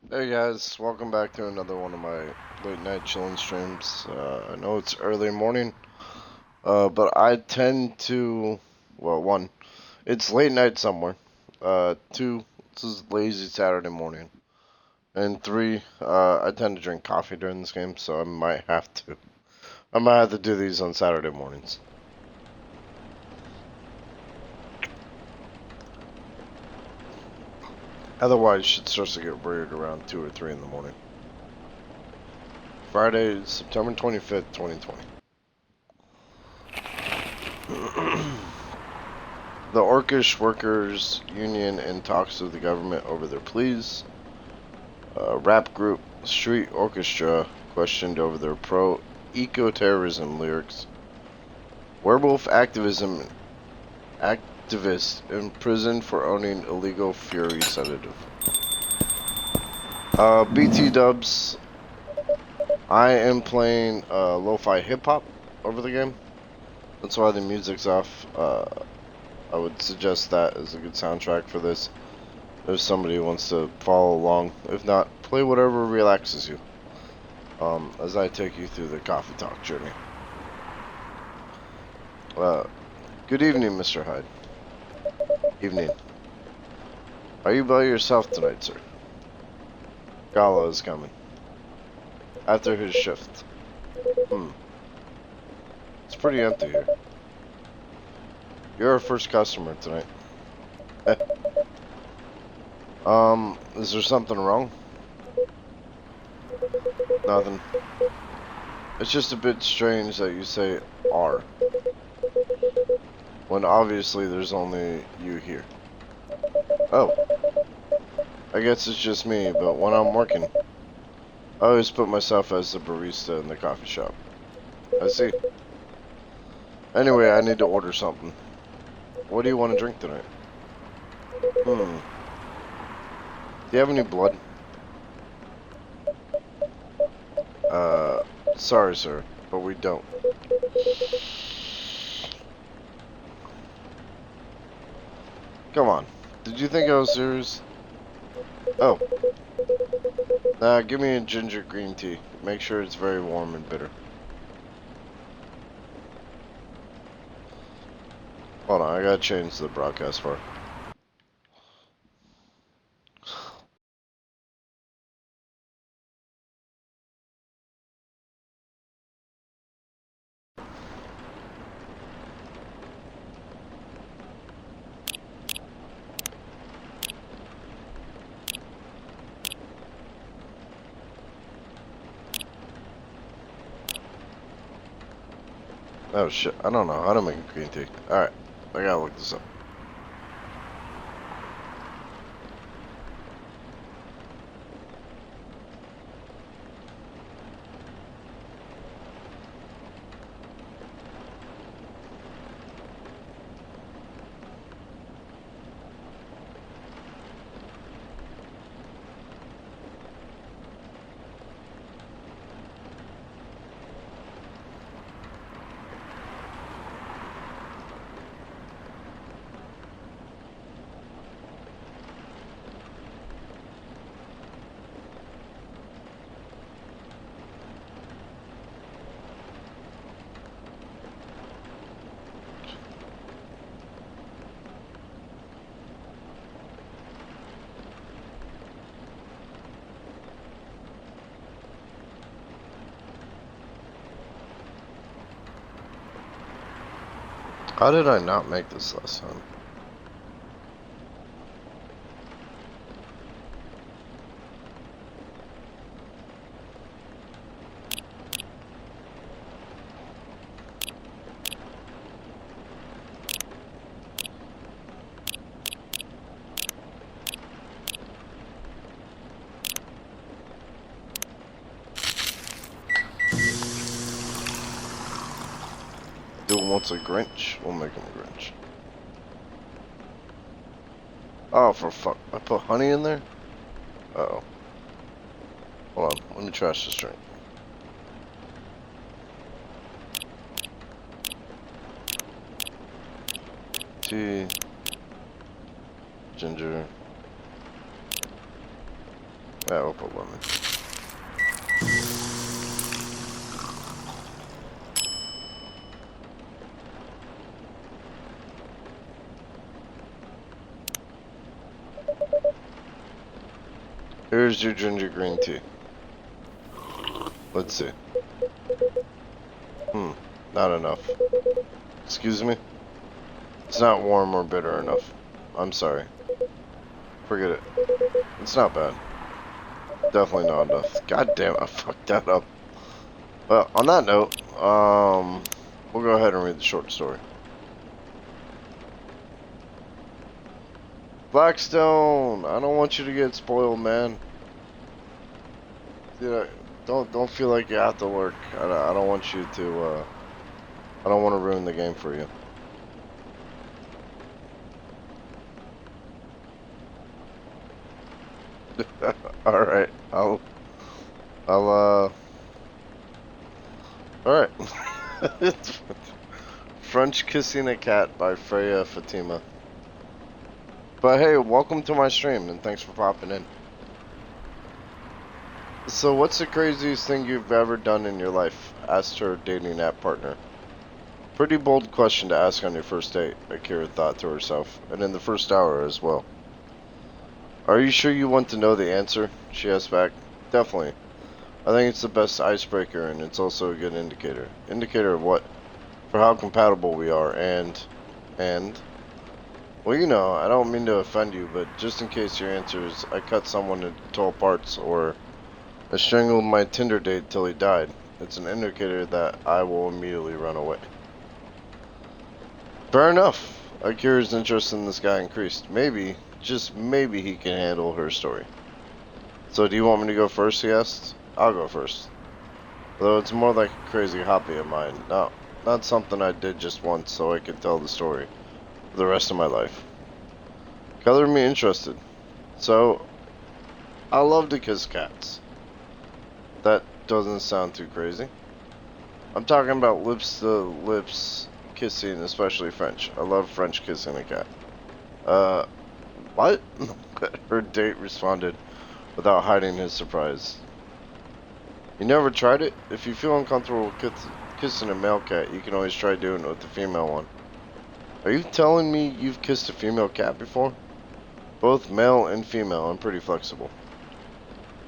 Hey guys, welcome back to another one of my late night chilling streams. I know it's early morning, but I tend to, well, one, it's late night somewhere. Two, this is lazy Saturday morning. And three, I tend to drink coffee during this game, so I might have to do these on Saturday mornings. Otherwise, shit starts to get weird around 2 or 3 in the morning. Friday, September 25th, 2020. The Orcish Workers Union in talks with the government over their pleas. Rap group Street Orchestra questioned over their pro-eco-terrorism lyrics. Werewolf activist imprisoned for owning illegal Fury sedative. BT Dubs. I am playing lo-fi hip-hop over the game. That's why the music's off. I would suggest that as a good soundtrack for this. If somebody wants to follow along. If not, play whatever relaxes you. As I take you through the coffee talk journey. Good evening, Mr. Hyde. Evening. Are you by yourself tonight, sir? Gala is coming. After his shift. It's pretty empty here. You're our first customer tonight. Is there something wrong? Nothing. It's just a bit strange that you say "are" when obviously there's only you here. Oh. I guess it's just me, but when I'm working, I always put myself as the barista in the coffee shop. I see. Anyway, I need to order something. What do you want to drink tonight? Do you have any blood? Sorry, sir, but we don't. Come on. Did you think I was serious? Oh. Give me a ginger green tea. Make sure it's very warm and bitter. Hold on, I gotta change the broadcast bar. Oh shit, I don't know how to make a green tea. Alright, I gotta look this up. How did I not make this last time? Do it once a Grinch? We'll make him a Grinch. Oh, for fuck. I put honey in there? Uh-oh. Hold on, let me trash this drink. Tea. Ginger. Yeah, we'll put lemon. Here's your ginger green tea. Let's see. Not enough. Excuse me? It's not warm or bitter enough. I'm sorry. Forget it. It's not bad. Definitely not enough. God damn, I fucked that up. Well, on that note, we'll go ahead and read the short story. Blackstone, I don't want you to get spoiled, man. You know, don't feel like you have to lurk. I don't want you to. I don't want to ruin the game for you. All right, All right. French Kissing a Cat by Freya Fatima. But hey, welcome to my stream and thanks for popping in. So what's the craziest thing you've ever done in your life? Asked her dating app partner. Pretty bold question to ask on your first date, Akira thought to herself, and in the first hour as well. Are you sure you want to know the answer? She asked back. Definitely. I think it's the best icebreaker and it's also a good indicator. Indicator of what? For how compatible we are and... Well, you know, I don't mean to offend you, but just in case your answer is I cut someone into 12 parts or I strangled my Tinder date till he died, it's an indicator that I will immediately run away. Fair enough. Akira's interest in this guy increased. Maybe, just maybe he can handle her story. So do you want me to go first, he asked? I'll go first. Though it's more like a crazy hobby of mine. No, not something I did just once so I could tell the story for the rest of my life. Color me interested. So, I love to kiss cats. That doesn't sound too crazy. I'm talking about lips to lips kissing, especially French. I love French kissing a cat. What? Her date responded without hiding his surprise. You never tried it? If you feel uncomfortable kissing a male cat, you can always try doing it with the female one. Are you telling me you've kissed a female cat before? Both male and female, I'm pretty flexible.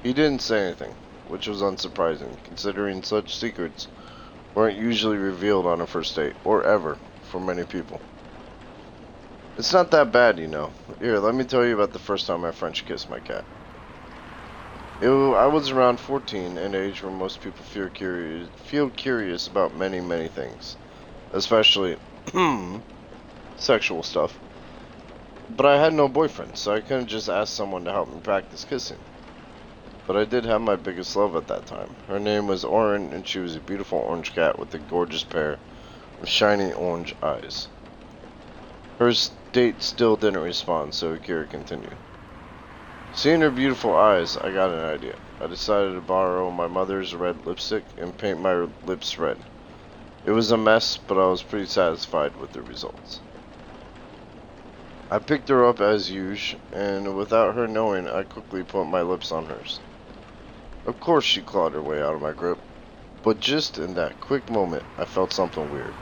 He didn't say anything, which was unsurprising, considering such secrets weren't usually revealed on a first date, or ever, for many people. It's not that bad, you know. Here, let me tell you about the first time I French kissed my cat. I was around 14, an age where most people feel curious about many things, especially sexual stuff. But I had no boyfriend, so I couldn't just ask someone to help me practice kissing. But I did have my biggest love at that time. Her name was Oren, and she was a beautiful orange cat with a gorgeous pair of shiny orange eyes. Her date still didn't respond, so Akira continued. Seeing her beautiful eyes, I got an idea. I decided to borrow my mother's red lipstick and paint my lips red. It was a mess, but I was pretty satisfied with the results. I picked her up as usual, and without her knowing, I quickly put my lips on hers. Of course she clawed her way out of my grip, but just in that quick moment, I felt something weird.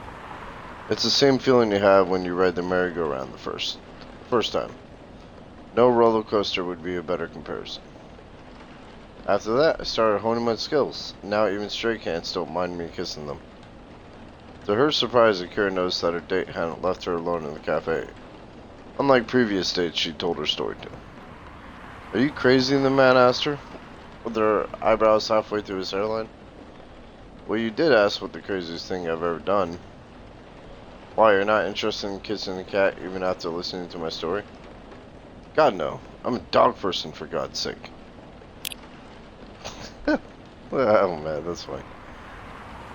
It's the same feeling you have when you ride the merry-go-round the first time. No roller coaster would be a better comparison. After that, I started honing my skills. Now even stray cats don't mind me kissing them. To her surprise, Akira noticed that her date hadn't left her alone in the cafe. Unlike previous dates she'd told her story to. Are you crazy? The man asked her, with her eyebrows halfway through his hairline. Well, you did ask what the craziest thing I've ever done. Why, you're not interested in kissing a cat even after listening to my story? God, no. I'm a dog person, for God's sake. Oh, man, that's funny.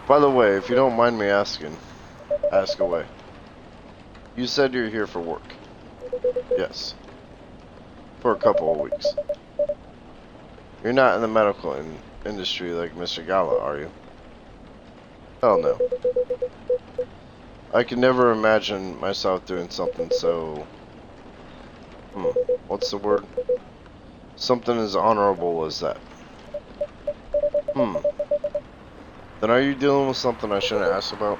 By the way, if you don't mind me asking, ask away. You said you're here for work. Yes. For a couple of weeks. You're not in the medical industry like Mr. Gala, are you? Hell no. I could never imagine myself doing something so... what's the word? Something as honorable as that. Then are you dealing with something I shouldn't ask about?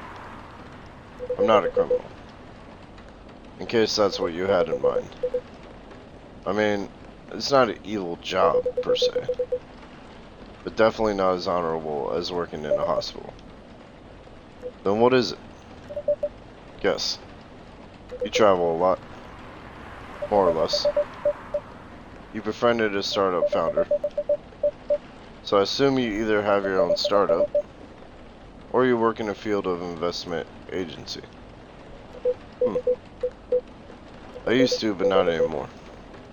I'm not a criminal. In case that's what you had in mind. I mean, it's not an evil job, per se. But definitely not as honorable as working in a hospital. Then what is it? Guess. You travel a lot. More or less. You befriended a startup founder. So I assume you either have your own startup, or you work in a field of investment agency. I used to, but not anymore.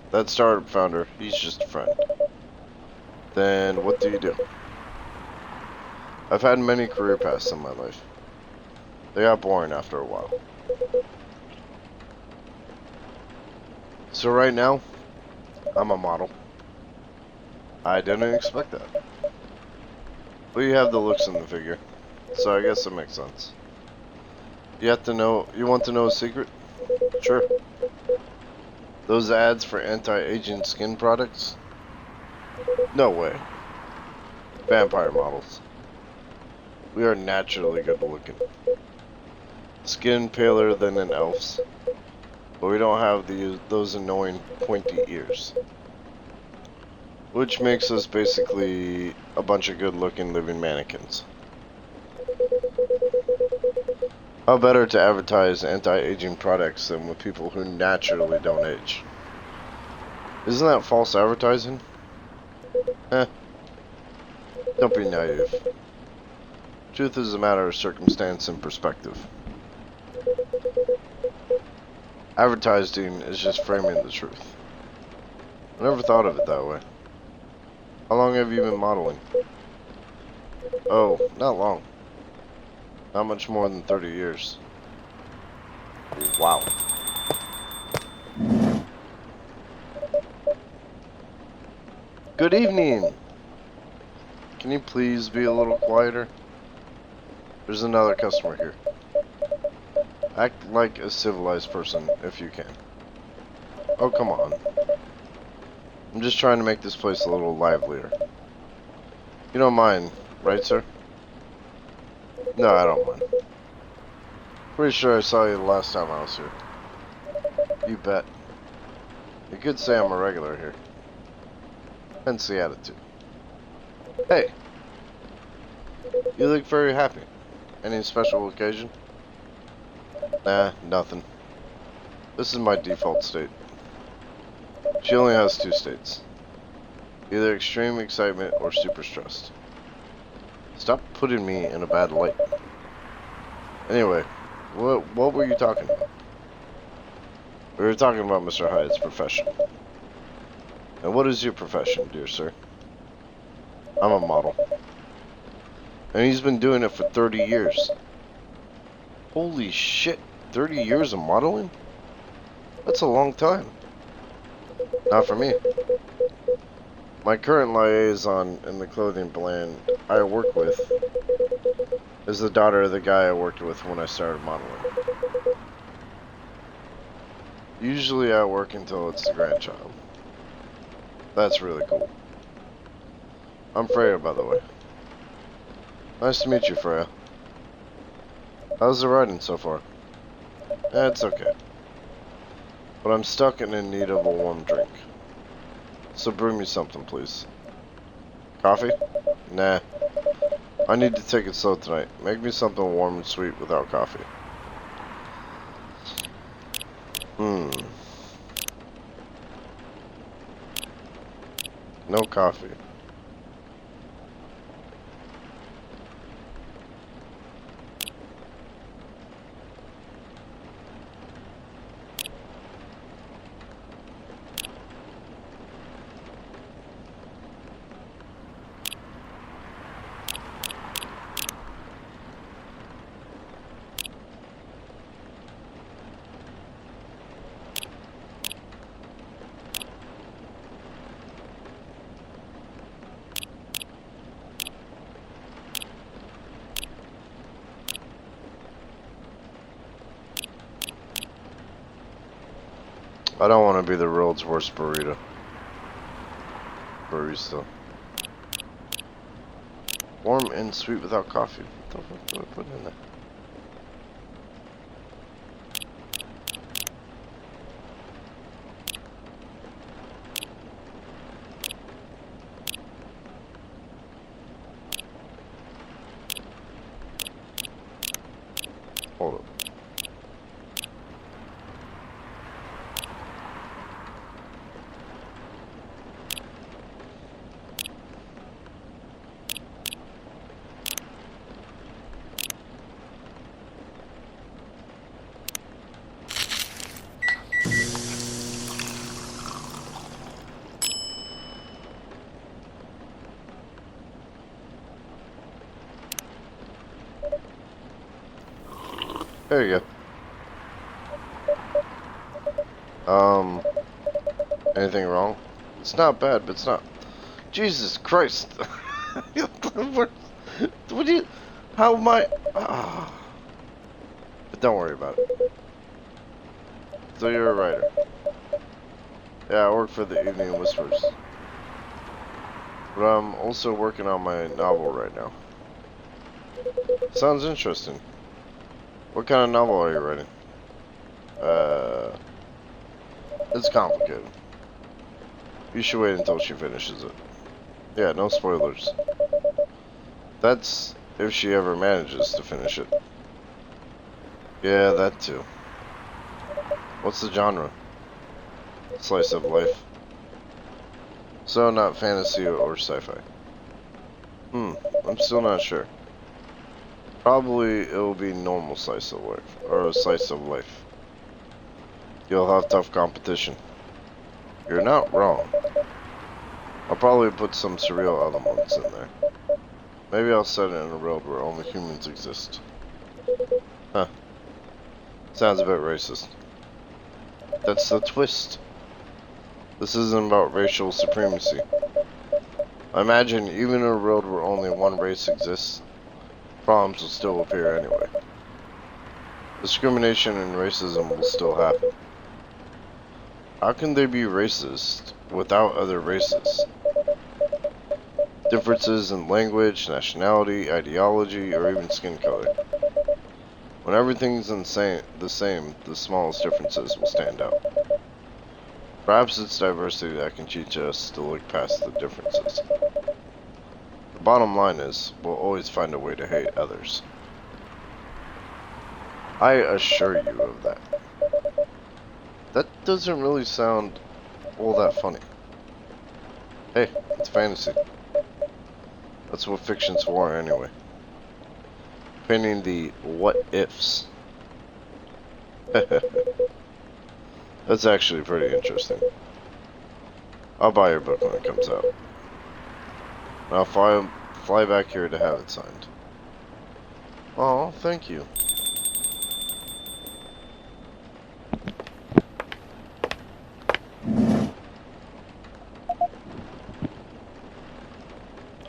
That startup founder, he's just a friend. Then what do you do? I've had many career paths in my life. They got boring after a while. So right now, I'm a model. I didn't expect that. But you have the looks in the figure, so I guess it makes sense. You want to know a secret? Sure. Those ads for anti-aging skin products? No way. Vampire models. We are naturally good looking. Skin paler than an elf's. But we don't have those annoying pointy ears. Which makes us basically a bunch of good looking living mannequins. How better to advertise anti-aging products than with people who naturally don't age? Isn't that false advertising? Don't be naive. Truth is a matter of circumstance and perspective. Advertising is just framing the truth. I never thought of it that way. How long have you been modeling? Oh, not long. Not much more than 30 years. Wow. Good evening. Can you please be a little quieter? There's another customer here. Act like a civilized person if you can. Oh, come on. I'm just trying to make this place a little livelier. You don't mind, right, sir? No, I don't mind. Pretty sure I saw you the last time I was here. You bet. You could say I'm a regular here. Hence the attitude. Hey! You look very happy. Any special occasion? Nah, nothing. This is my default state. She only has 2 states. Either extreme excitement or super stressed. Stop putting me in a bad light. Anyway, what were you talking about? We were talking about Mr. Hyde's profession. And what is your profession, dear sir? I'm a model. And he's been doing it for 30 years. Holy shit, 30 years of modeling? That's a long time. Not for me. My current liaison in the clothing brand I work with is the daughter of the guy I worked with when I started modeling. Usually I work until it's the grandchild. That's really cool. I'm Freya, by the way. Nice to meet you, Freya. How's the riding so far? It's okay. But I'm stuck and in need of a warm drink. So bring me something, please. Coffee? Nah. I need to take it slow tonight. Make me something warm and sweet without coffee. No coffee. I don't want to be the world's worst burrito. barista. Warm and sweet without coffee. What the fuck do I put in there? Hold up. There you go. Anything wrong? It's not bad, but it's not. Jesus Christ! What do you? How am I? But don't worry about it. So you're a writer. Yeah, I work for the Evening Whispers. But I'm also working on my novel right now. Sounds interesting. What kind of novel are you writing? It's complicated. You should wait until she finishes it. Yeah, no spoilers. That's if she ever manages to finish it. Yeah, that too. What's the genre? Slice of life. So not fantasy or sci-fi. I'm still not sure. Probably it'll be normal slice of life, or a slice of life. You'll have tough competition. You're not wrong. I'll probably put some surreal elements in there. Maybe I'll set it in a world where only humans exist. Huh. Sounds a bit racist. That's the twist. This isn't about racial supremacy. I imagine even in a world where only one race exists, problems will still appear anyway. Discrimination and racism will still happen. How can they be racist without other races? Differences in language, nationality, ideology, or even skin color. When everything's the same, the smallest differences will stand out. Perhaps it's diversity that can teach us to look past the differences. The bottom line is, we'll always find a way to hate others. I assure you of that. That doesn't really sound all that funny. Hey, it's fantasy. That's what fiction's for anyway. Painting the what-ifs. That's actually pretty interesting. I'll buy your book when it comes out. And I'll fly back here to have it signed. Oh, thank you.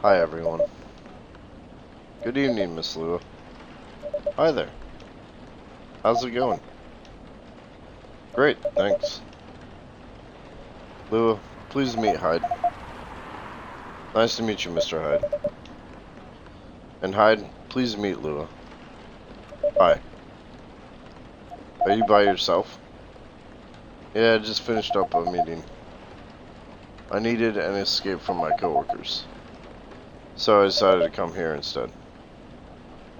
Hi everyone. Good evening, Miss Lua. Hi there. How's it going? Great, thanks. Lua, please meet Hyde. Nice to meet you, Mr. Hyde. And Hyde, please meet Lua. Hi. Are you by yourself? Yeah, I just finished up a meeting. I needed an escape from my coworkers. So I decided to come here instead.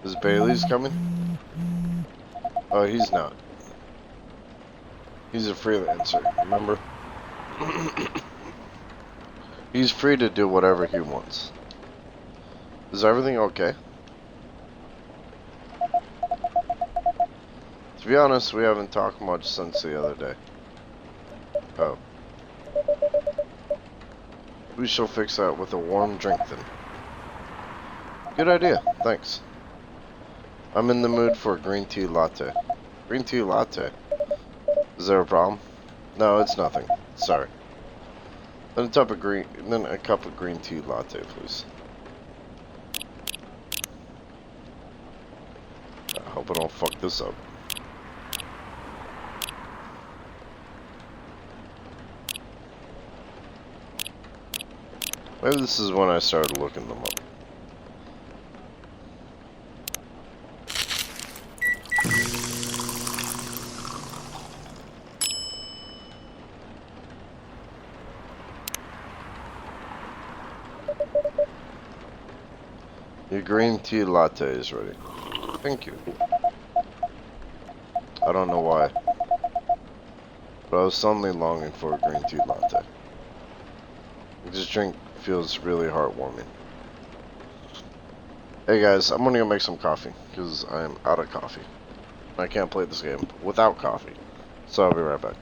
Is Bailey's coming? Oh, he's not. He's a freelancer, remember? He's free to do whatever he wants. Is everything okay? To be honest, we haven't talked much since the other day. Oh. We shall fix that with a warm drink then. Good idea, thanks. I'm in the mood for a green tea latte. Green tea latte? Is there a problem? No, it's nothing. Sorry. Then a cup of green tea latte, please. I hope I don't fuck this up. Maybe this is when I started looking them up. Your green tea latte is ready. Thank you. I don't know why, but I was suddenly longing for a green tea latte. This drink feels really heartwarming. Hey guys, I'm gonna go make some coffee, because I am out of coffee. I can't play this game without coffee. So I'll be right back.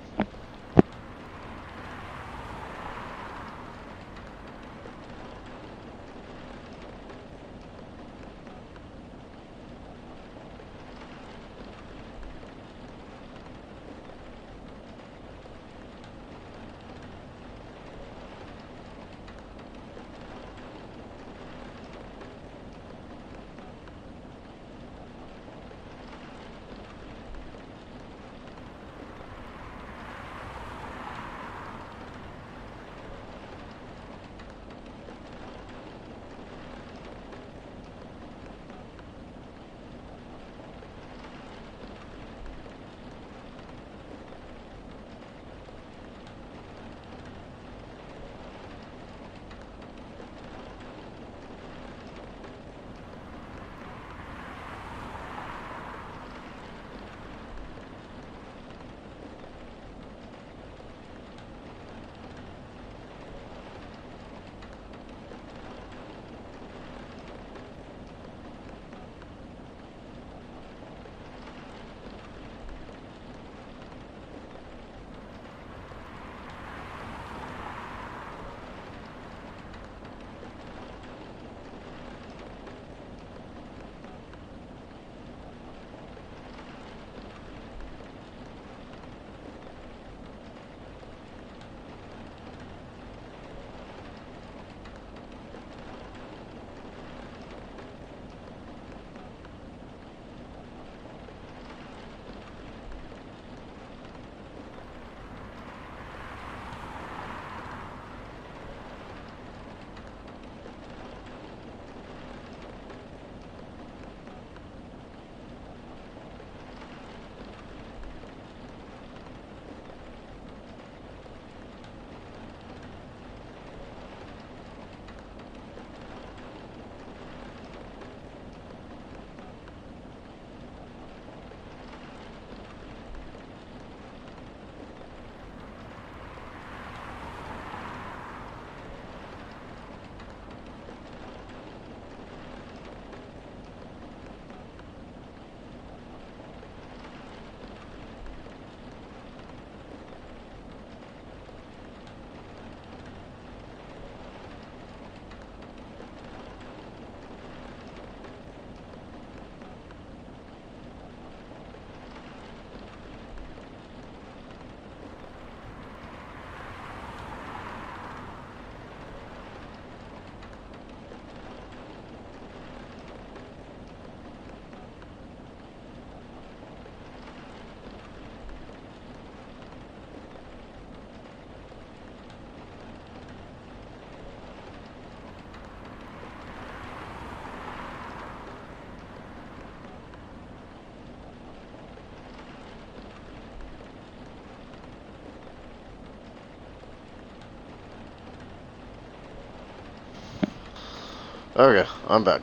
Okay, I'm back.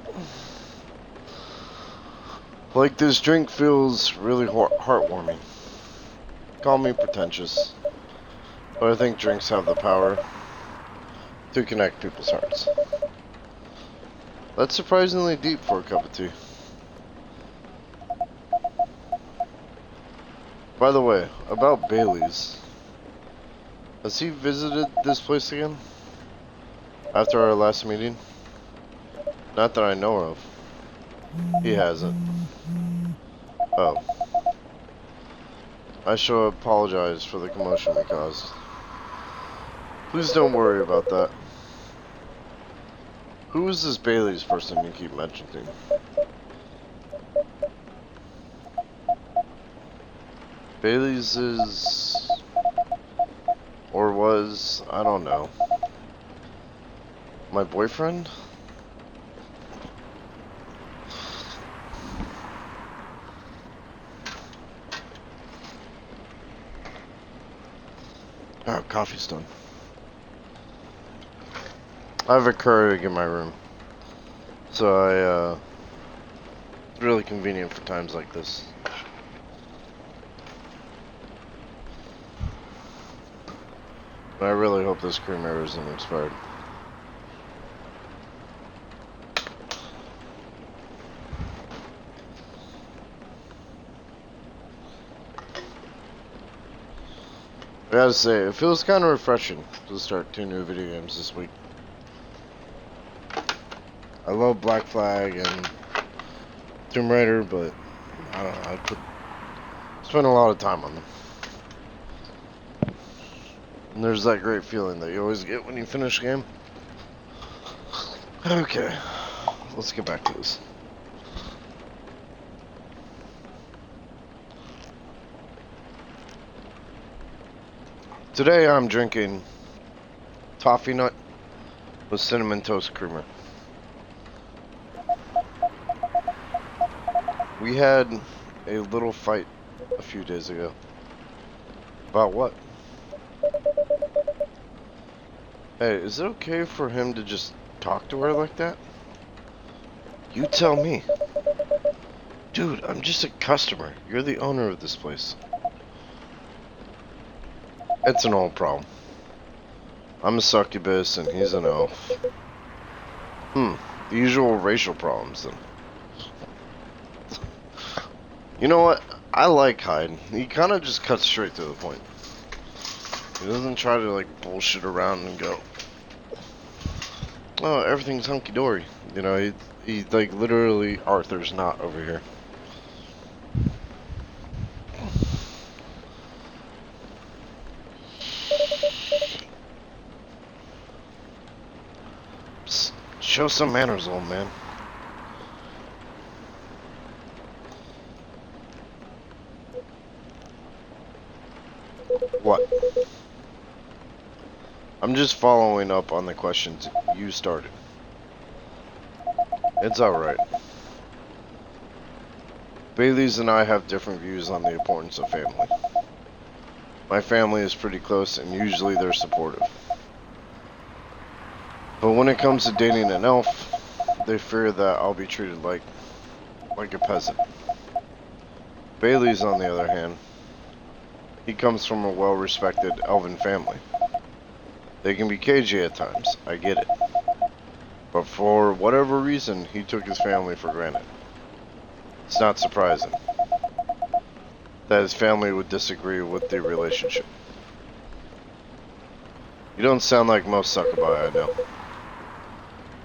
Like, this drink feels really heartwarming. Call me pretentious, but I think drinks have the power to connect people's hearts. That's surprisingly deep for a cup of tea. By the way, about Bailey's. Has he visited this place again? After our last meeting? Not that I know of. He hasn't. Oh. I shall apologize for the commotion we caused. Please don't worry about that. Who is this Bailey's person you keep mentioning? Bailey's is... or was... I don't know. My boyfriend? Oh, coffee's done. I have a Keurig in my room. So it's really convenient for times like this. But I really hope this creamer isn't expired. I gotta say, it feels kind of refreshing to start 2 new video games this week. I love Black Flag and Tomb Raider, but I don't know, spent a lot of time on them. And there's that great feeling that you always get when you finish a game. Okay, let's get back to this. Today I'm drinking Toffee Nut with Cinnamon Toast Creamer. We had a little fight a few days ago. About what? Hey, is it okay for him to just talk to her like that? You tell me. Dude, I'm just a customer. You're the owner of this place. It's an old problem. I'm a succubus and he's an elf. The usual racial problems then. You know what? I like Hyde. He kind of just cuts straight to the point. He doesn't try to like bullshit around and go, oh, everything's hunky-dory. You know, he like literally Arthur's not over here. Psst, show some manners, old man. What? I'm just following up on the questions you started. It's alright. Bailey's and I have different views on the importance of family. My family is pretty close and usually they're supportive. But when it comes to dating an elf, they fear that I'll be treated like a peasant. Bailey's, on the other hand, he comes from a well-respected elven family. They can be cagey at times, I get it. But for whatever reason, he took his family for granted. It's not surprising that his family would disagree with the relationship. You don't sound like most succubi I know.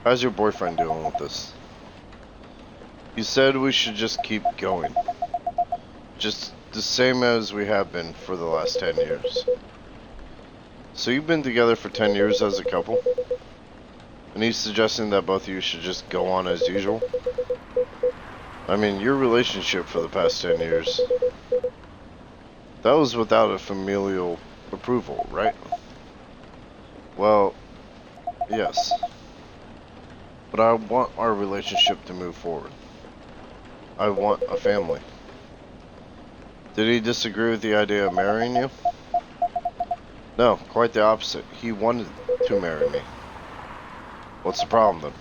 How's your boyfriend doing with this? He said we should just keep going. Just the same as we have been for the last 10 years. So you've been together for 10 years as a couple? And he's suggesting that both of you should just go on as usual? I mean, your relationship for the past 10 years, that was without a familial approval, right? Well, yes. But I want our relationship to move forward. I want a family. Did he disagree with the idea of marrying you? No, quite the opposite. He wanted to marry me. What's the problem then?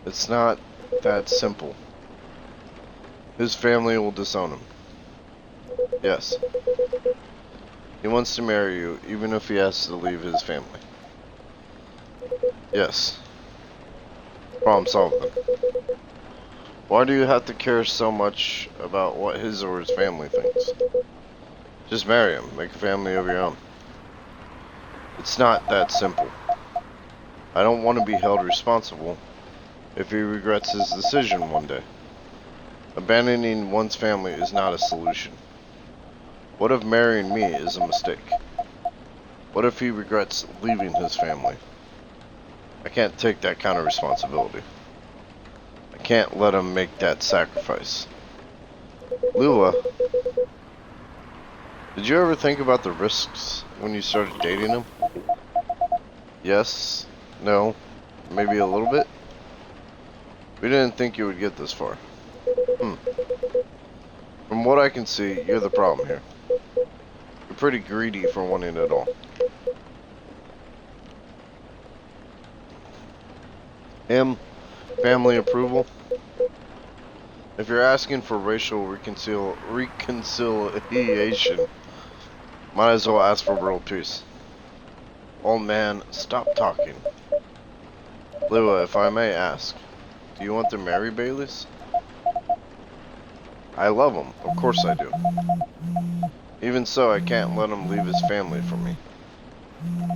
It's not that simple. His family will disown him. Yes. He wants to marry you, even if he has to leave his family. Yes. Problem solved then. Why do you have to care so much about what his or his family thinks? Just marry him. Make a family of your own. It's not that simple. I don't want to be held responsible if he regrets his decision one day. Abandoning one's family is not a solution. What if marrying me is a mistake? What if he regrets leaving his family? I can't take that kind of responsibility. I can't let him make that sacrifice. Lua, did you ever think about the risks when you started dating him? Yes. No. Maybe a little bit. We didn't think you would get this far. From what I can see, you're the problem here. You're pretty greedy for wanting it all. Him, family approval. If you're asking for racial reconciliation, might as well ask for world peace. Old man, stop talking. Lua, if I may ask, do you want to marry Baileys? I love him, of course I do. Even so, I can't let him leave his family for me.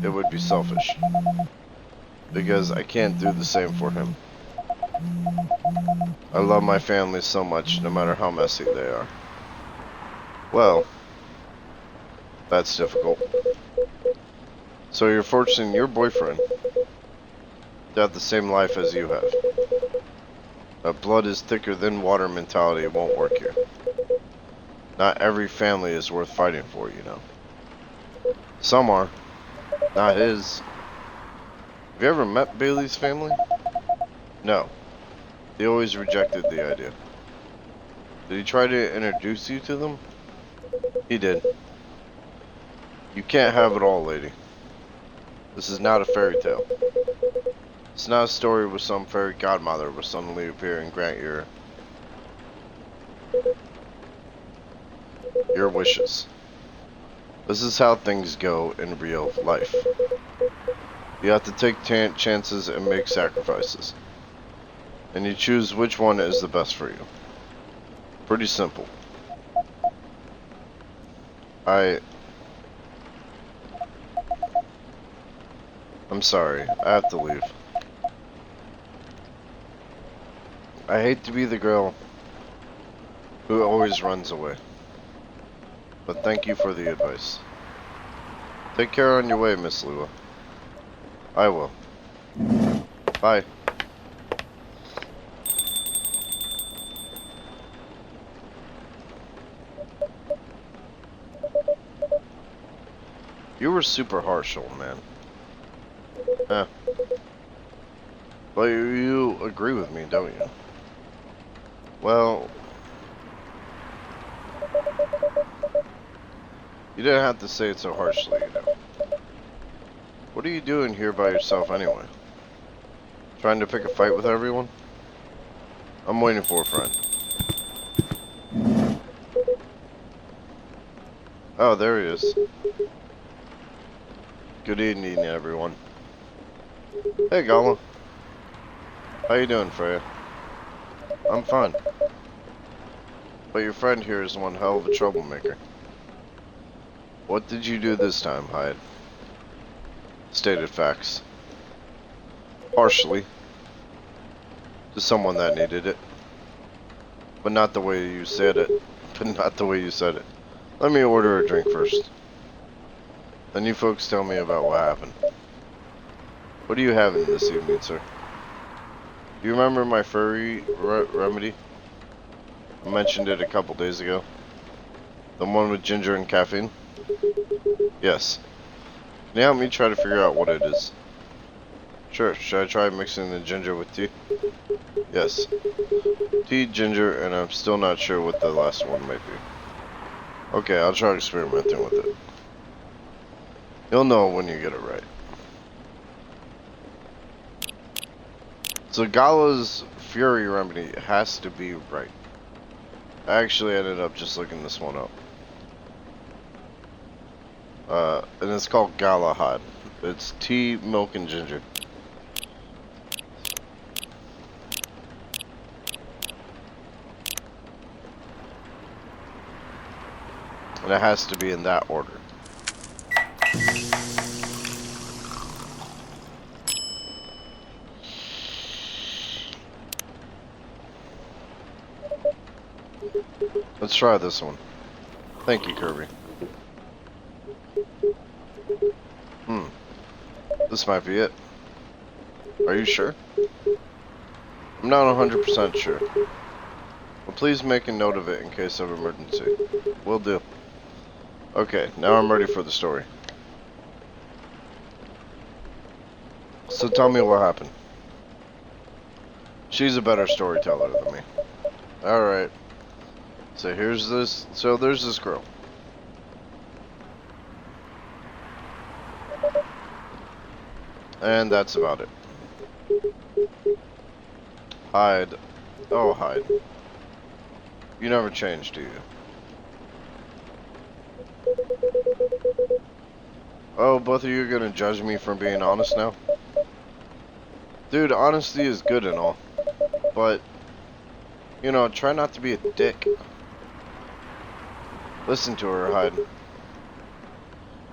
It would be selfish. Because I can't do the same for him. I love my family so much, no matter how messy they are. Well, that's difficult. So you're forcing your boyfriend to have the same life as you have. A blood is thicker than water mentality won't work here. Not every family is worth fighting for, you know. Some are. Not his. Have you ever met Bailey's family? No. He always rejected the idea. Did he try to introduce you to them? He did. You can't have it all, lady. This is not a fairy tale. It's not a story where some fairy godmother will suddenly appear and grant your wishes. This is how things go in real life. You have to take chances and make sacrifices. And you choose which one is the best for you. Pretty simple. I'm sorry, I have to leave. I hate to be the girl who always runs away. But thank you for the advice. Take care on your way, Miss Lua. I will. Bye. You were super harsh, old man. But you agree with me, don't you? Well, you didn't have to say it so harshly, you know. What are you doing here by yourself anyway? Trying to pick a fight with everyone? I'm waiting for a friend. Oh, there he is. Good evening, everyone. Hey, Gala. How you doing, Freya? I'm fine. But your friend here is one hell of a troublemaker. What did you do this time, Hyde? Stated facts. Partially. To someone that needed it. But not the way you said it. Let me order a drink first. Then you folks tell me about what happened. What are you having this evening, sir? Do you remember my furry remedy? I mentioned it a couple days ago. The one with ginger and caffeine? Yes. Can you help me try to figure out what it is? Sure, should I try mixing the ginger with tea? Yes. Tea, ginger, and I'm still not sure what the last one might be. Okay, I'll try experimenting with it. You'll know when you get it right. So Gala's Fury Remedy has to be right. I actually ended up just looking this one up. And it's called Galahad. It's tea, milk, and ginger. And it has to be in that order. Let's try this one. Thank you, Kirby. This might be it. Are you sure? I'm not 100% sure. Well, please make a note of it in case of emergency. Will do. Okay, now I'm ready for the story. So tell me what happened. She's a better storyteller than me. Alright. So here's this. So there's this girl. And that's about it. Hyde. Oh, Hyde. You never change, do you? Oh, both of you are gonna judge me for being honest now? Dude, honesty is good and all. But, you know, try not to be a dick. Listen to her, Hyde.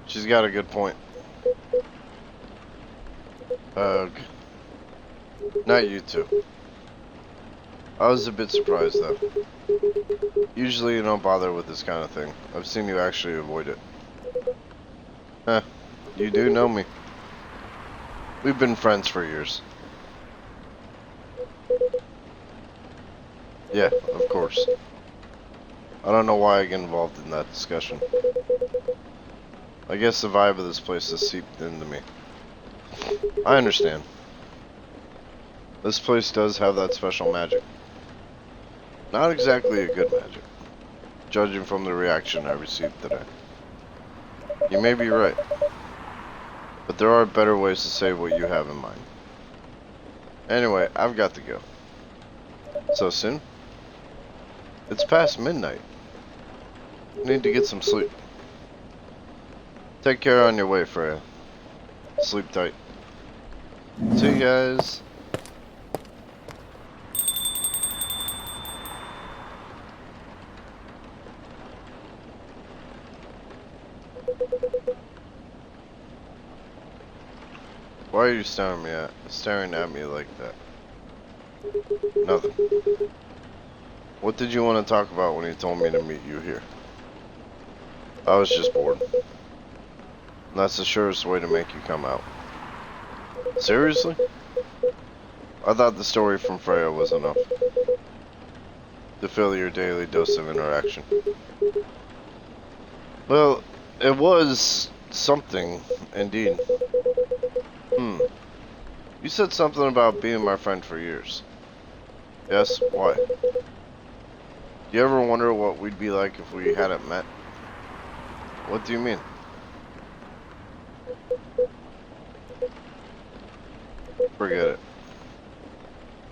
She's got a good point. Ugh. Not you two. I was a bit surprised, though. Usually you don't bother with this kind of thing. I've seen you actually avoid it. Huh. You do know me. We've been friends for years. Yeah, of course. I don't know why I get involved in that discussion. I guess the vibe of this place has seeped into me. I understand. This place does have that special magic. Not exactly a good magic, judging from the reaction I received today. You may be right, but there are better ways to say what you have in mind. Anyway, I've got to go. So soon? It's past midnight. Need to get some sleep. Take care on your way, Freya. Sleep tight. See you guys. Why are you staring at me like that? Nothing. What did you want to talk about when you told me to meet you here? I was just bored. And that's the surest way to make you come out. Seriously? I thought the story from Freya was enough to fill your daily dose of interaction. Well, it was something, indeed. You said something about being my friend for years. Yes, why? Do you ever wonder what we'd be like if we hadn't met? What do you mean? Forget it.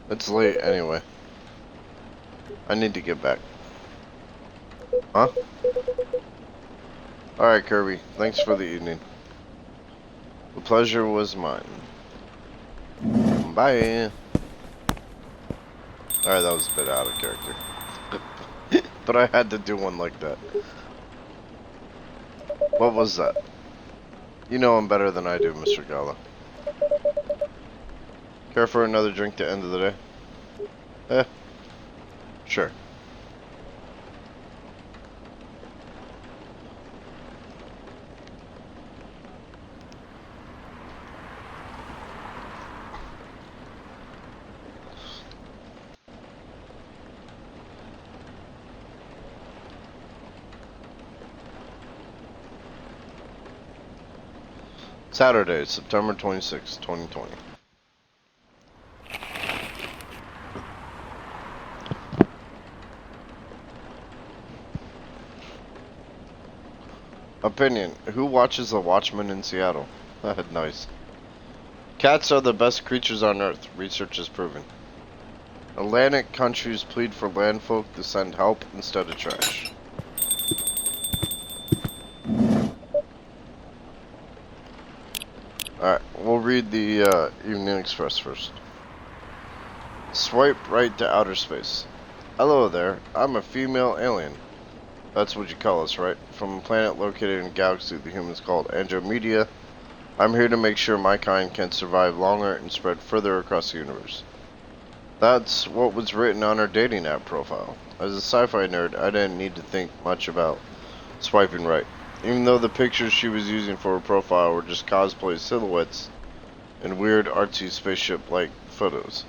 It's late anyway. I need to get back. Huh? Alright, Kirby. Thanks for the evening. The pleasure was mine. Bye. Alright, that was a bit out of character. But I had to do one like that. What was that? You know him better than I do, Mr. Gala. Care for another drink to end of the day? Sure. Saturday, September 26, 2020. Opinion. Who watches The Watchmen in Seattle? Nice. Cats are the best creatures on Earth, research has proven. Atlantic countries plead for landfolk to send help instead of trash. Alright, we'll read the Evening Express first. Swipe right to outer space. Hello there, I'm a female alien. That's what you call us, right? From a planet located in a galaxy the humans called Andromeda. I'm here to make sure my kind can survive longer and spread further across the universe. That's what was written on her dating app profile. As a sci-fi nerd, I didn't need to think much about swiping right. Even though the pictures she was using for her profile were just cosplay silhouettes and weird artsy spaceship-like photos.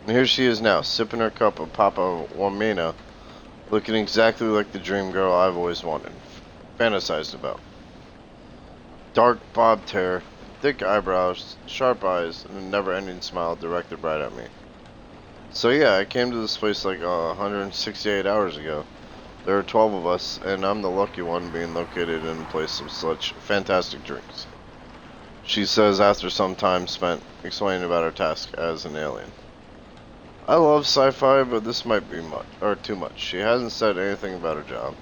And here she is now, sipping her cup of Papa Wamena, looking exactly like the dream girl I've always wanted, fantasized about. Dark bobbed hair, thick eyebrows, sharp eyes, and a never-ending smile directed right at me. So yeah, I came to this place like 168 hours ago. There are 12 of us, and I'm the lucky one being located in a place of such fantastic drinks. She says after some time spent explaining about her task as an alien. I love sci-fi, but this might be much, or too much. She hasn't said anything about her job,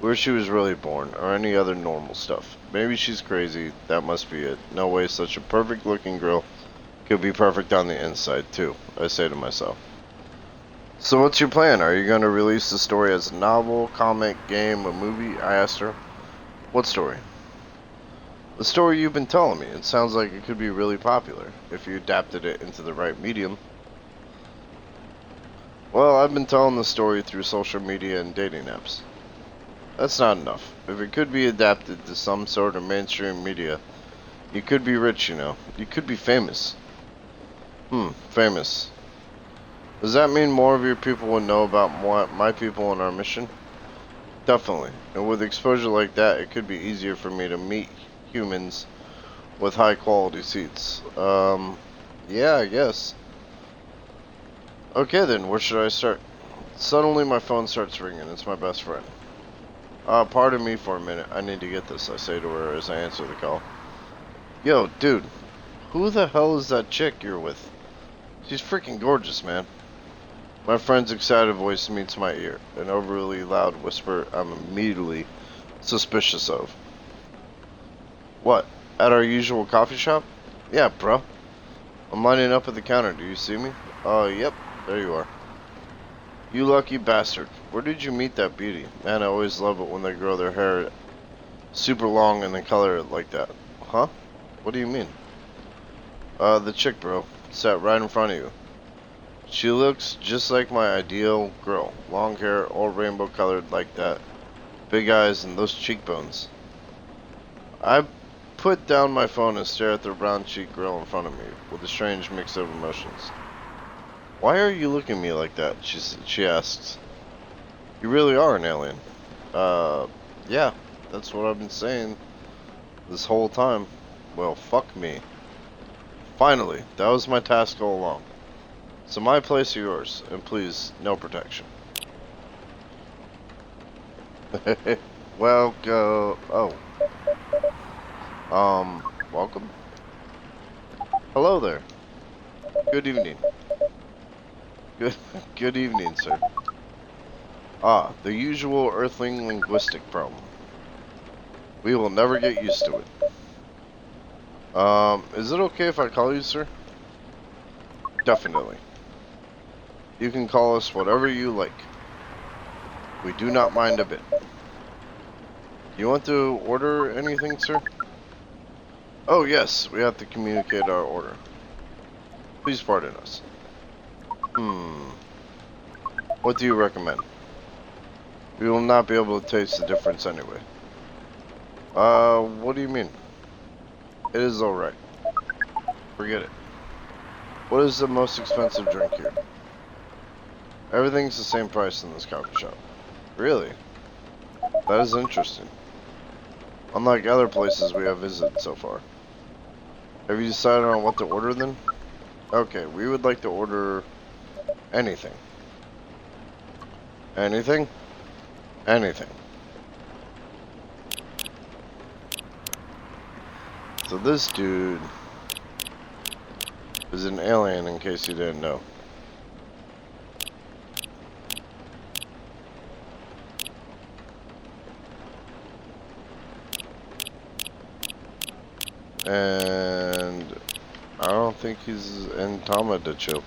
where she was really born, or any other normal stuff. Maybe she's crazy, that must be it. No way such a perfect looking girl could be perfect on the inside too, I say to myself. So what's your plan? Are you going to release the story as a novel, comic, game, a movie? I asked her. What story? The story you've been telling me. It sounds like it could be really popular, if you adapted it into the right medium. Well, I've been telling the story through social media and dating apps. That's not enough. If it could be adapted to some sort of mainstream media, you could be rich, you know. You could be famous. Famous. Does that mean more of your people would know about my people and our mission? Definitely. And with exposure like that, it could be easier for me to meet humans with high quality seats. Yeah, I guess. Okay then, where should I start? Suddenly my phone starts ringing. It's my best friend. Pardon me for a minute. I need to get this, I say to her as I answer the call. Yo, dude, who the hell is that chick you're with? She's freaking gorgeous, man. My friend's excited voice meets my ear, an overly loud whisper I'm immediately suspicious of. What? At our usual coffee shop? Yeah, bro. I'm lining up at the counter. Do you see me? Yep. There you are. You lucky bastard. Where did you meet that beauty? Man, I always love it when they grow their hair super long and they color it like that. Huh? What do you mean? The chick, bro. Sat right in front of you. She looks just like my ideal girl. Long hair, all rainbow colored like that. Big eyes and those cheekbones. I put down my phone and stare at the brown cheeked girl in front of me with a strange mix of emotions. Why are you looking at me like that? She asks. You really are an alien. Yeah, that's what I've been saying this whole time. Well, fuck me. Finally, that was my task all along. So my place or yours, and please, no protection. Well, go. Oh. Welcome. Hello there. Good evening. Good evening, sir. Ah, the usual Earthling linguistic problem. We will never get used to it. Is it okay if I call you, sir? Definitely. You can call us whatever you like. We do not mind a bit. You want to order anything, sir? Oh, yes, we have to communicate our order. Please pardon us. What do you recommend? We will not be able to taste the difference anyway. What do you mean? It is alright. Forget it. What is the most expensive drink here? Everything's the same price in this coffee shop. Really? That is interesting. Unlike other places we have visited so far. Have you decided on what to order then? Okay, we would like to order anything. Anything? Anything. So this dude is an alien, in case you didn't know. And I don't think he's in Tama chill.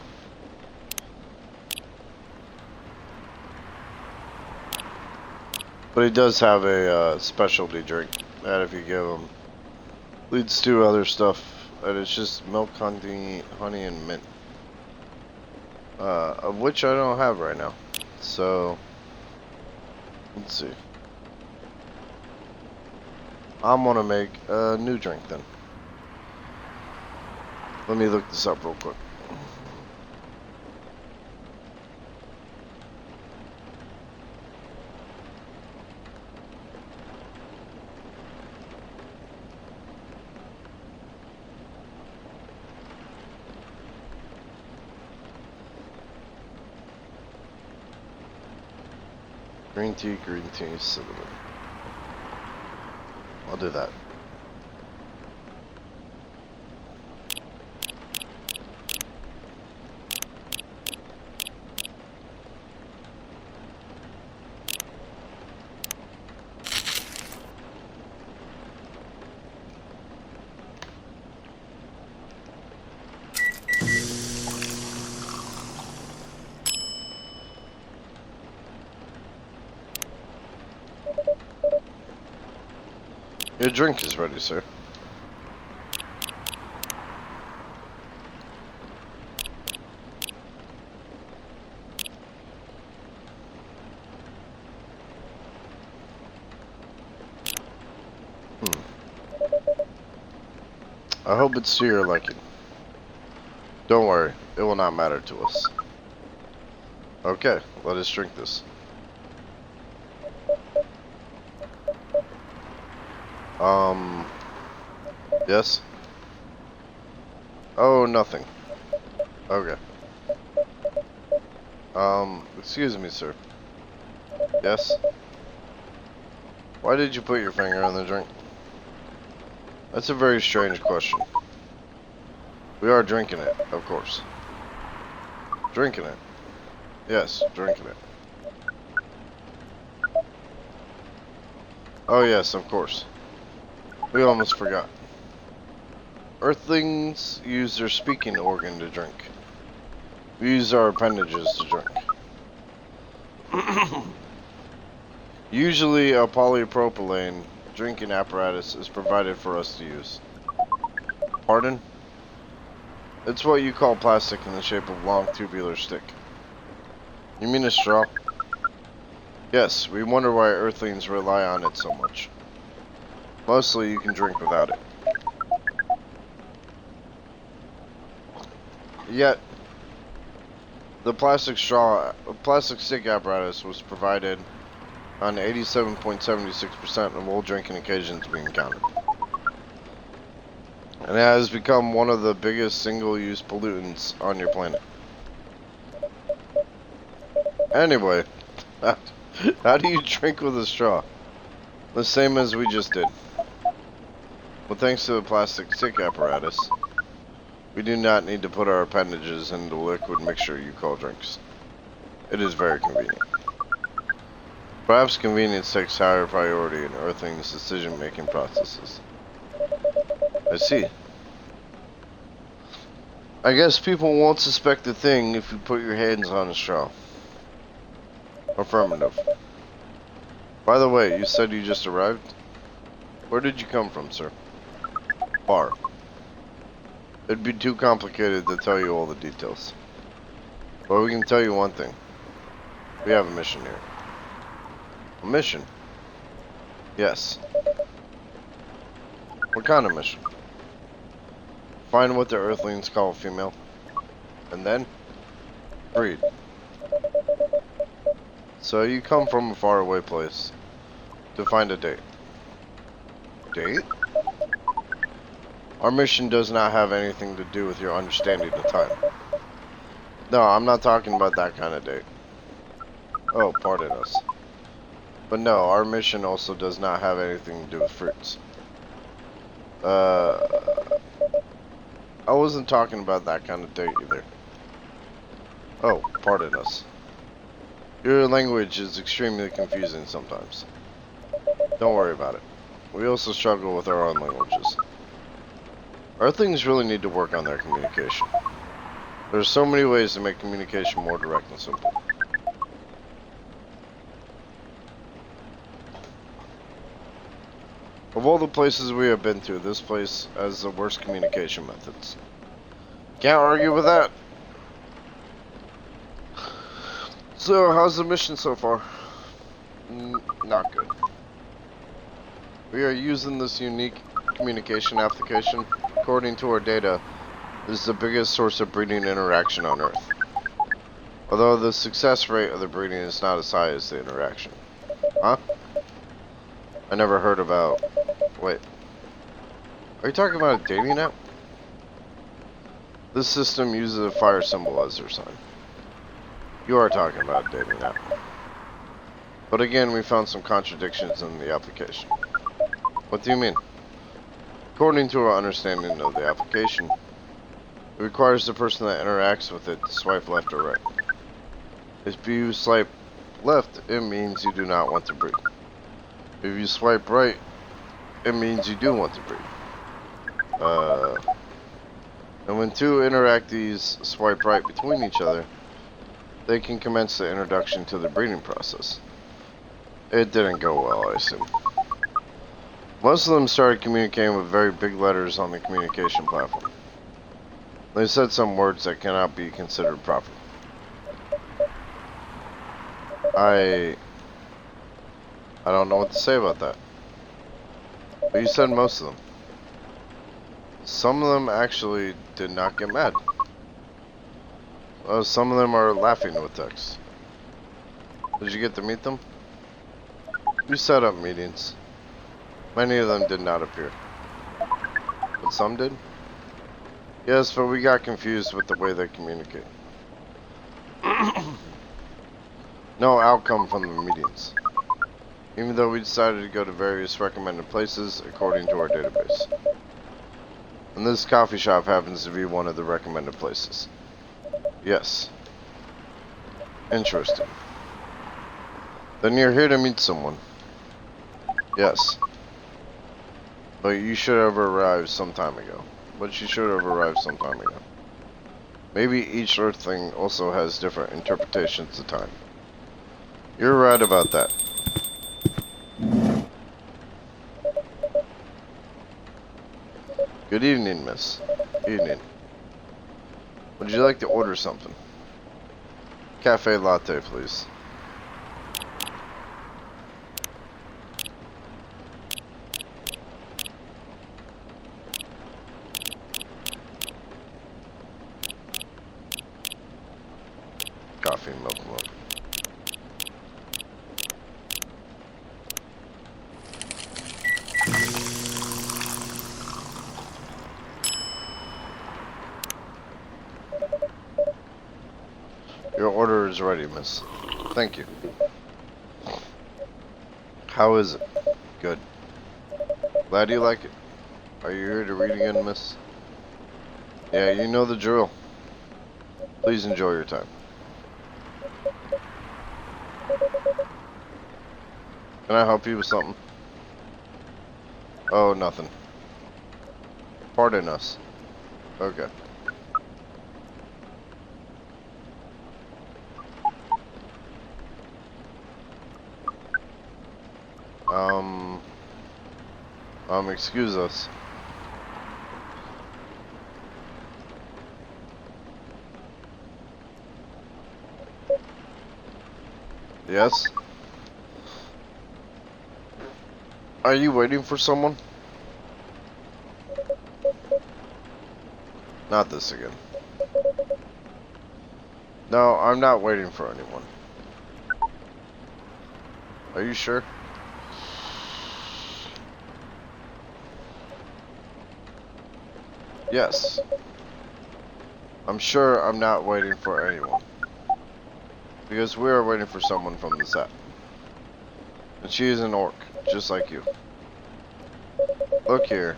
But he does have a specialty drink that if you give him leads to other stuff, and it's just milk, honey, and mint. Of which I don't have right now. So let's see. I'm gonna make a new drink then. Let me look this up real quick. Green tea, cinnamon. I'll do that. Your drink is ready, sir. I hope it's to your liking. Don't worry, it will not matter to us. Okay, let us drink this. Yes? Oh, nothing. Okay. Excuse me, sir. Yes? Why did you put your finger on the drink? That's a very strange question. We are drinking it, of course. Drinking it. Yes, drinking it. Oh yes, of course. We almost forgot. Earthlings use their speaking organ to drink. We use our appendages to drink. Usually a polypropylene drinking apparatus is provided for us to use. Pardon? It's what you call plastic in the shape of a long tubular stick. You mean a straw? Yes, we wonder why Earthlings rely on it so much. Mostly you can drink without it. Yet, the plastic stick apparatus was provided on 87.76% of all drinking occasions being counted. And it has become one of the biggest single-use pollutants on your planet. Anyway, how do you drink with a straw? The same as we just did. But thanks to the plastic stick apparatus, we do not need to put our appendages in the liquid mixture you call drinks. It is very convenient. Perhaps convenience takes higher priority in Earthling's decision-making processes. I see. I guess people won't suspect a thing if you put your hands on a straw. Affirmative. By the way, you said you just arrived? Where did you come from, sir? Bar. It'd be too complicated to tell you all the details. But we can tell you one thing. We have a mission here. A mission? Yes. What kind of mission? Find what the Earthlings call a female. And then? Breed. So you come from a faraway place to find a date. Date? Our mission does not have anything to do with your understanding of time. No, I'm not talking about that kind of date. Oh, pardon us. But no, our mission also does not have anything to do with fruits. I wasn't talking about that kind of date either. Oh, pardon us. Your language is extremely confusing sometimes. Don't worry about it. We also struggle with our own languages. Earthlings really need to work on their communication. There are so many ways to make communication more direct and simple. Of all the places we have been to, this place has the worst communication methods. Can't argue with that. So, how's the mission so far? Not good. We are using this unique communication application. According to our data, this is the biggest source of breeding interaction on Earth. Although the success rate of the breeding is not as high as the interaction. Huh? I never heard about... Wait. Are you talking about a dating app? This system uses a fire symbol as their sign. You are talking about a dating app. But again, we found some contradictions in the application. What do you mean? According to our understanding of the application, it requires the person that interacts with it to swipe left or right. If you swipe left, it means you do not want to breed. If you swipe right, it means you do want to breed. And when two interactees swipe right between each other, they can commence the introduction to the breeding process. It didn't go well, I assume. Most of them started communicating with very big letters on the communication platform. They said some words that cannot be considered proper. I don't know what to say about that. But you said most of them. Some of them actually did not get mad. Some of them are laughing with text. Did you get to meet them? We set up meetings. Many of them did not appear. But some did? Yes, but we got confused with the way they communicate. No outcome from the meetings. Even though we decided to go to various recommended places according to our database. And this coffee shop happens to be one of the recommended places. Yes. Interesting. Then you're here to meet someone. Yes. But you should have arrived some time ago. But you should have arrived some time ago. Maybe each Earth thing also has different interpretations of time. You're right about that. Good evening, miss. Evening. Would you like to order something? Cafe latte, please. Coffee, milk. Your order is ready, miss. Thank you. How is it? Good. Glad you like it. Are you here to read again, miss? Yeah, you know the drill. Please enjoy your time. Can I help you with something? Oh, nothing. Pardon us. Okay. Excuse us. Yes? Are you waiting for someone? Not this again. No, I'm not waiting for anyone. Are you sure? Yes. I'm sure I'm not waiting for anyone. Because we are waiting for someone from the set. And she is an orc, just like you. Look here.